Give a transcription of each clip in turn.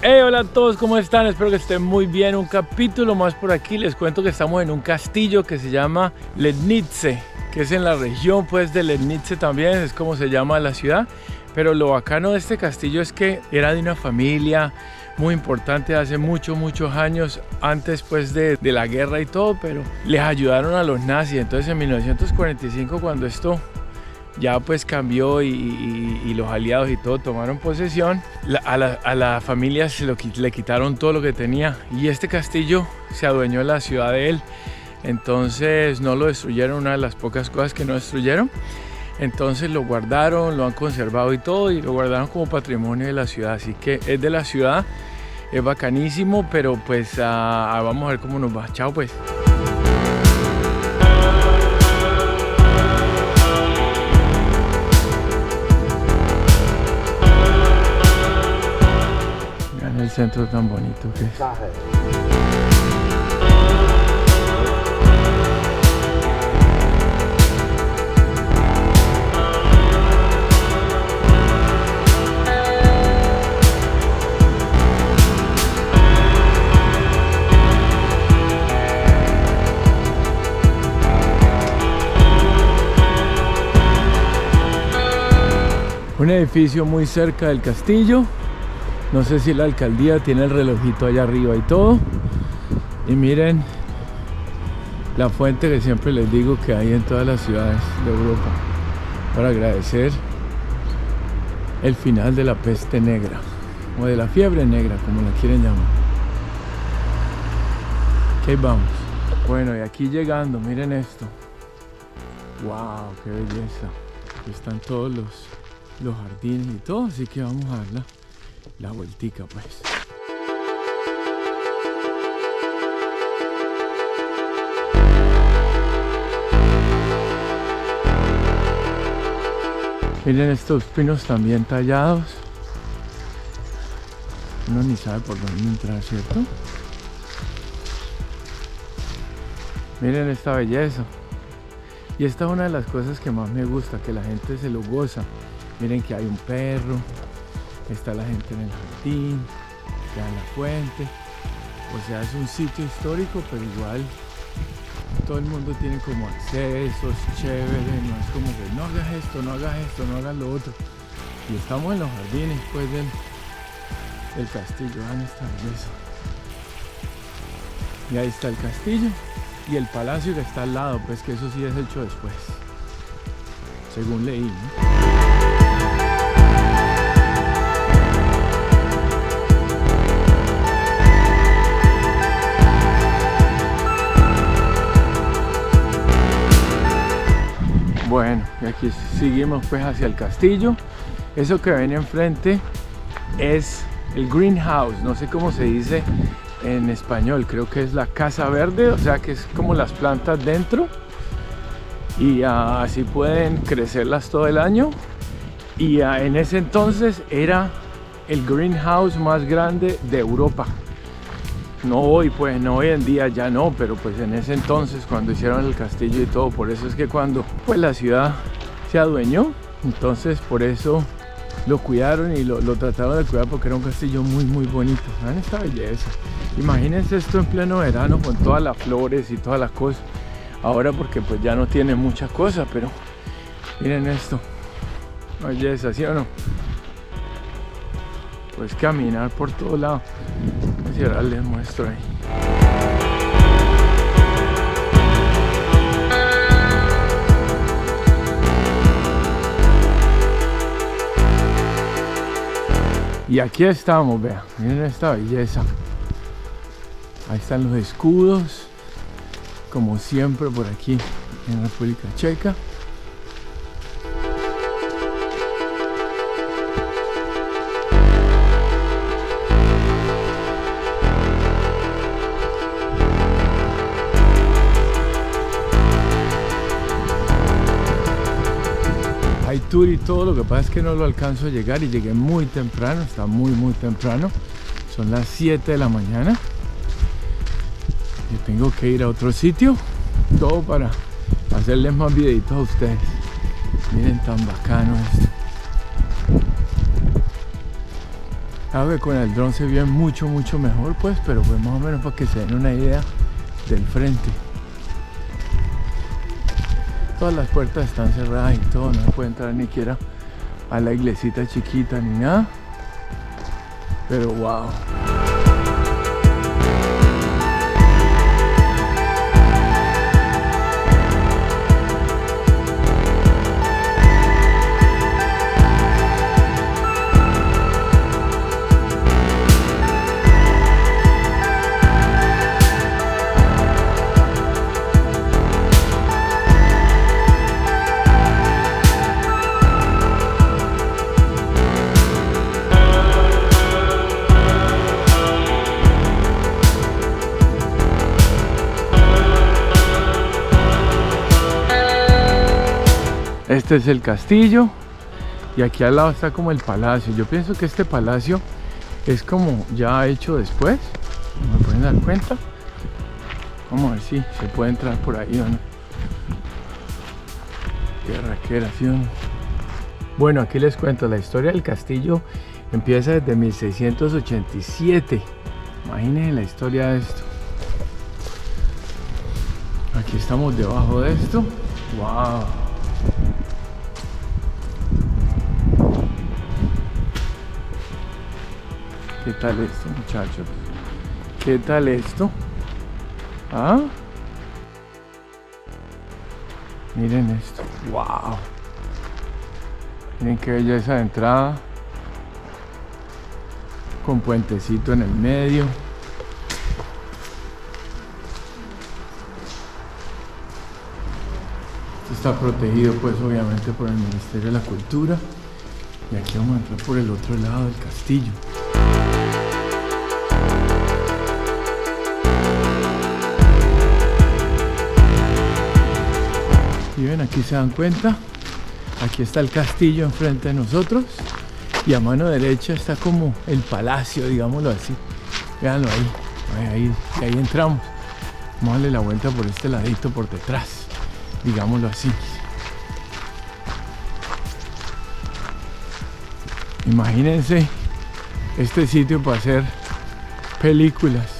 Hey, hola a todos, ¿cómo están? Espero que estén muy bien. Un capítulo más por aquí. Les cuento que estamos en un castillo que se llama Lednice, que es en la región pues de Lednice también, es como se llama la ciudad. Pero lo bacano de este castillo es que era de una familia muy importante hace muchos años, antes pues de la guerra y todo, pero les ayudaron a los nazis. Entonces en 1945, cuando esto ya pues cambió y los aliados y todo tomaron posesión, a la familia le quitaron todo lo que tenía y este castillo se adueñó de la ciudad de él. Entonces no lo destruyeron, una de las pocas cosas que no destruyeron. Entonces lo guardaron, lo han conservado y todo, y lo guardaron como patrimonio de la ciudad. Así que es de la ciudad, es bacanísimo, pero pues vamos a ver cómo nos va. Chao pues. Vean el centro tan bonito que es. Un edificio muy cerca del castillo. No sé si la alcaldía tiene el relojito allá arriba y todo. Y miren la fuente que siempre les digo que hay en todas las ciudades de Europa para agradecer el final de la peste negra o de la fiebre negra, como la quieren llamar. Ok, vamos. Bueno, y aquí llegando, miren esto. Wow, qué belleza. Aquí están todos los jardines y todo, así que vamos a dar la vueltica pues. Miren estos pinos también tallados. Uno ni sabe por dónde entrar, ¿cierto? Miren esta belleza. Y esta es una de las cosas que más me gusta, que la gente se lo goza. Miren que hay un perro, está la gente en el jardín, está en la fuente. O sea, es un sitio histórico, pero igual todo el mundo tiene como accesos chéveres. No es como que no hagas esto, no hagas esto, no hagas lo otro. Y estamos en los jardines pues del castillo. Vean esta belleza. Y ahí está el castillo y el palacio que está al lado, pues que eso sí es hecho después, según leí, ¿no? Bueno, y aquí seguimos pues hacia el castillo. Eso que ven enfrente es el greenhouse, no sé cómo se dice en español, creo que es la casa verde, o sea que es como las plantas dentro y así pueden crecerlas todo el año. Y en ese entonces era el greenhouse más grande de Europa. No hoy, pues no hoy en día ya no, pero pues en ese entonces cuando hicieron el castillo y todo, por eso es que cuando pues la ciudad se adueñó, entonces por eso lo cuidaron y lo trataron de cuidar, porque era un castillo muy bonito. Vean esta belleza. Imagínense esto en pleno verano con todas las flores y todas las cosas. Ahora porque pues ya no tiene muchas cosas, pero miren esto. Belleza, ¿sí o no? Pues caminar por todo lado. Y ahora les muestro ahí. Y aquí estamos, vean, miren esta belleza. Ahí están los escudos, como siempre por aquí en República Checa. Hay tour y todo, lo que pasa es que no lo alcanzo a llegar y llegué muy temprano, está muy temprano. Son las 7 de la mañana. Y tengo que ir a otro sitio, todo para hacerles más videitos a ustedes. Miren tan bacano esto. Claro que con el dron se ve mucho mejor pues, pero pues más o menos para que se den una idea del frente. Todas las puertas están cerradas y todo, no se puede entrar ni siquiera a la iglesita chiquita ni nada. Pero wow. Este es el castillo y aquí al lado está como el palacio. Yo pienso que este palacio es como ya hecho después. ¿Me pueden dar cuenta? Vamos a ver si se puede entrar por ahí o no. Qué raquera, ¿sí o no? Bueno, aquí les cuento, la historia del castillo empieza desde 1687. Imagínense la historia de esto. Aquí estamos debajo de esto. ¡Wow! ¿Qué tal esto, muchachos? ¿Qué tal esto? ¿Ah? Miren esto. ¡Wow! Miren qué belleza de entrada. Con puentecito en el medio. Esto está protegido pues obviamente por el Ministerio de la Cultura. Y aquí vamos a entrar por el otro lado del castillo. Y ven, aquí se dan cuenta, aquí está el castillo enfrente de nosotros y a mano derecha está como el palacio, digámoslo así. Véanlo ahí, y ahí entramos. Vamos a darle la vuelta por este ladito por detrás, digámoslo así. Imagínense este sitio para hacer películas.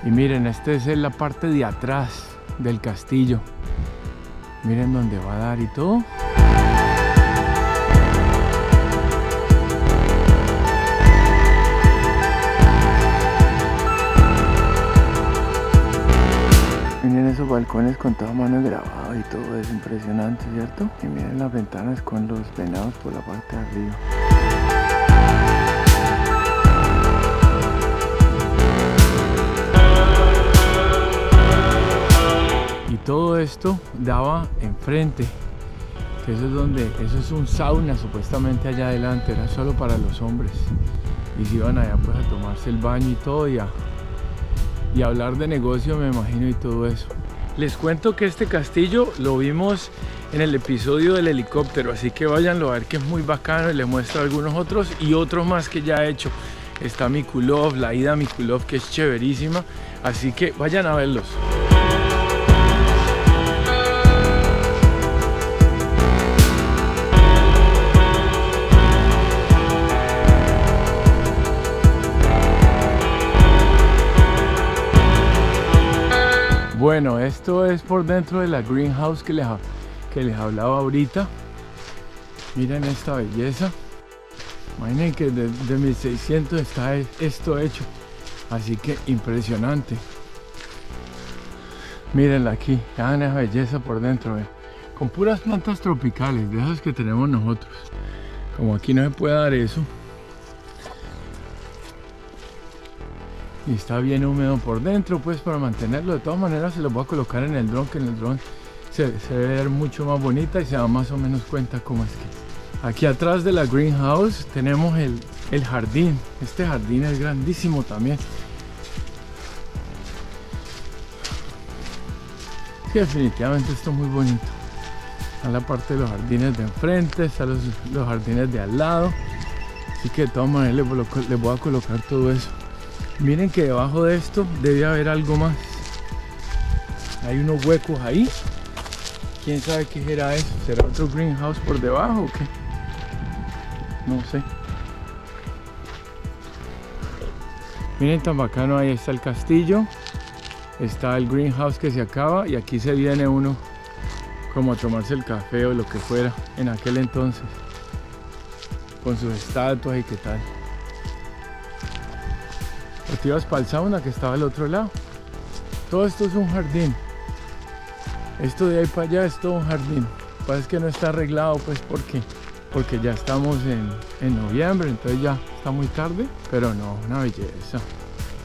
Y miren, esta es la parte de atrás del castillo. Miren dónde va a dar y todo. Miren esos balcones con todo a mano grabado y todo, es impresionante, ¿cierto? Y miren las ventanas con los venados por la parte de arriba. Y todo esto daba enfrente, que eso es un sauna supuestamente allá adelante, era solo para los hombres. Y se iban allá pues a tomarse el baño y todo y a hablar de negocio, me imagino, y todo eso. Les cuento que este castillo lo vimos en el episodio del helicóptero, así que váyanlo a ver, que es muy bacano, y les muestro algunos otros y otros más que ya he hecho. Está Mikulov, la ida a Mikulov, que es chéverísima, así que vayan a verlos. Bueno, esto es por dentro de la greenhouse que les hablaba ahorita. Miren esta belleza. Imaginen que desde 1600 está esto hecho. Así que impresionante. Mírenla aquí. Vean esa belleza por dentro. Con puras plantas tropicales, de esas que tenemos nosotros. Como aquí no se puede dar eso. Y está bien húmedo por dentro, pues, para mantenerlo. De todas maneras se lo voy a colocar en el dron, que en el dron se debe ver mucho más bonita y se da más o menos cuenta cómo es que. Aquí atrás de la greenhouse tenemos el jardín. Este jardín es grandísimo también. Sí, definitivamente esto es muy bonito. Está la parte de los jardines de enfrente, están los jardines de al lado. Así que de todas maneras les voy a colocar todo eso. Miren que debajo de esto debe haber algo más. Hay unos huecos ahí. ¿Quién sabe qué será eso? ¿Será otro greenhouse por debajo o qué? no sé. Miren tan bacano, ahí está el castillo, está el greenhouse que se acaba y aquí se viene uno como a tomarse el café o lo que fuera en aquel entonces, con sus estatuas y qué tal. O te ibas para el sauna que estaba al otro lado. Todo esto es un jardín. Esto de ahí para allá es todo un jardín. Lo que pasa es que no está arreglado, pues porque ya estamos en noviembre, entonces ya está muy tarde. Pero no, una belleza.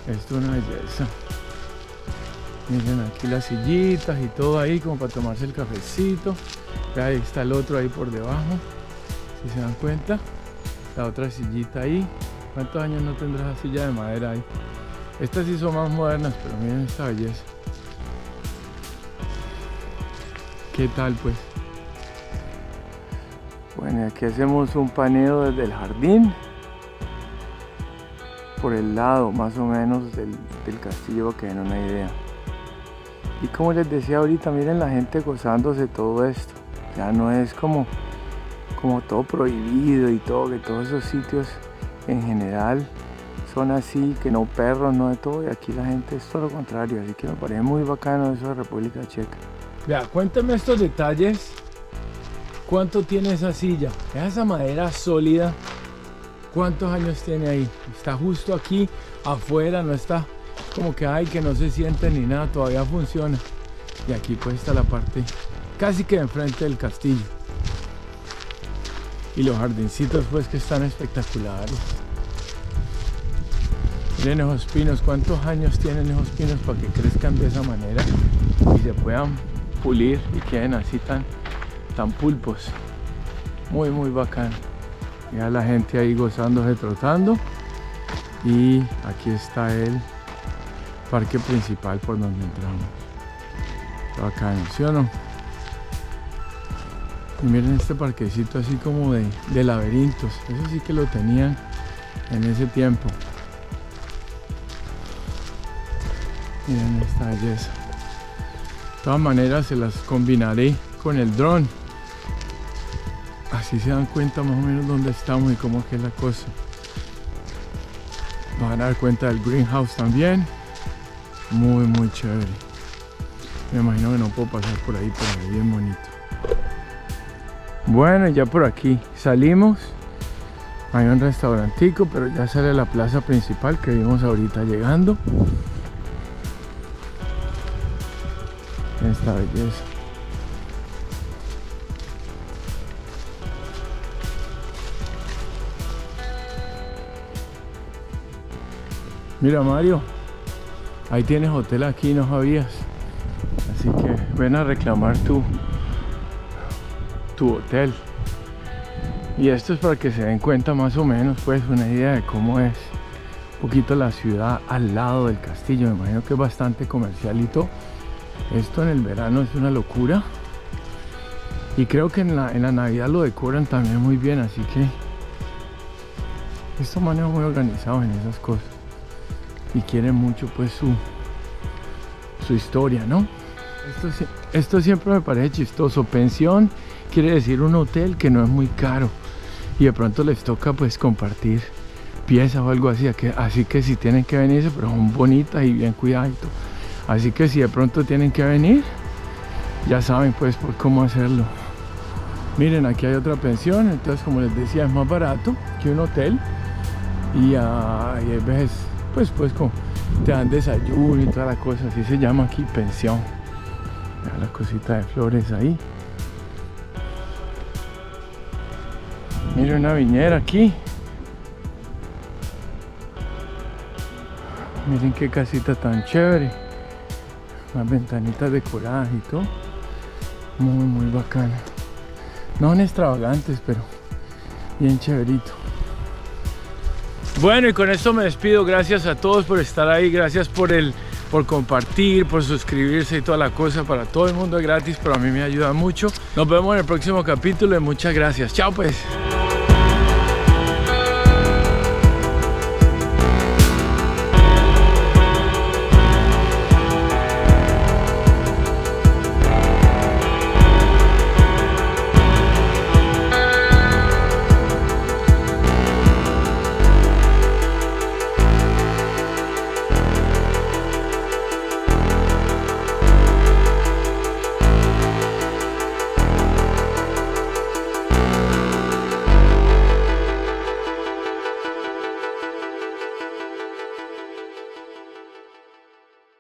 Esto es una belleza. Miren aquí las sillitas y todo ahí como para tomarse el cafecito. Ahí está el otro ahí por debajo, si se dan cuenta. La otra sillita ahí. ¿Cuántos años no tendrá esa silla de madera ahí? Estas sí son más modernas, pero miren esta belleza. ¿Qué tal pues? Bueno, aquí hacemos un paneo desde el jardín. Por el lado más o menos del castillo para que den una idea. Y como les decía ahorita, miren la gente gozándose todo esto. Ya no es como todo prohibido y todo, que todos esos sitios en general son así, que no perros, no de todo, y aquí la gente es todo lo contrario, así que me parece muy bacano eso de República Checa. Vea, cuéntame estos detalles. ¿Cuánto tiene esa silla? Esa madera sólida, ¿cuántos años tiene ahí? Está justo aquí afuera, no está como que hay que no se siente ni nada, todavía funciona. Y aquí pues está la parte casi que enfrente del castillo. Y los jardincitos pues que están espectaculares. Miren esos pinos, ¿cuántos años tienen esos pinos para que crezcan de esa manera y se puedan pulir y queden así tan pulpos? Muy muy bacano. Ya la gente ahí gozándose, trotando. Y aquí está el parque principal por donde entramos. Bacano, ¿sí o no? Y miren este parquecito así como de laberintos. Eso sí que lo tenían en ese tiempo. Miren esta belleza. De todas maneras se las combinaré con el dron. Así se dan cuenta más o menos dónde estamos y cómo que es la cosa. Van a dar cuenta del greenhouse también. Muy muy chévere. Me imagino que no puedo pasar por ahí, pero es bien bonito. Bueno, ya por aquí salimos. Hay un restaurantico, pero ya sale la plaza principal que vimos ahorita llegando. Esta belleza. Mira Mario, ahí tienes hotel aquí, no sabías. Así que ven a reclamar tu hotel. Y esto es para que se den cuenta más o menos pues una idea de cómo es un poquito la ciudad al lado del castillo. Me imagino que es bastante comercial y todo. Esto en el verano es una locura. Y creo que en la Navidad lo decoran también muy bien, así que estos manes muy organizados en esas cosas. Y quieren mucho pues su historia, ¿no? Esto siempre me parece chistoso. Pensión quiere decir un hotel que no es muy caro y de pronto les toca pues compartir piezas o algo así, así que si tienen que venirse, pero son bonitas y bien cuidaditas. Así que si de pronto tienen que venir, ya saben pues por cómo hacerlo. Miren, aquí hay otra pensión, entonces como les decía es más barato que un hotel y a veces pues como te dan desayuno y toda la cosa, así se llama aquí pensión. Mira la cosita de flores ahí. Miren una viñera aquí. Miren qué casita tan chévere. Unas ventanitas decoradas y todo. Muy muy bacana. No son extravagantes, pero bien chéverito. Bueno, y con esto me despido. Gracias a todos por estar ahí. Gracias por compartir, por suscribirse y toda la cosa. Para todo el mundo es gratis, pero a mí me ayuda mucho. Nos vemos en el próximo capítulo y muchas gracias. Chao pues.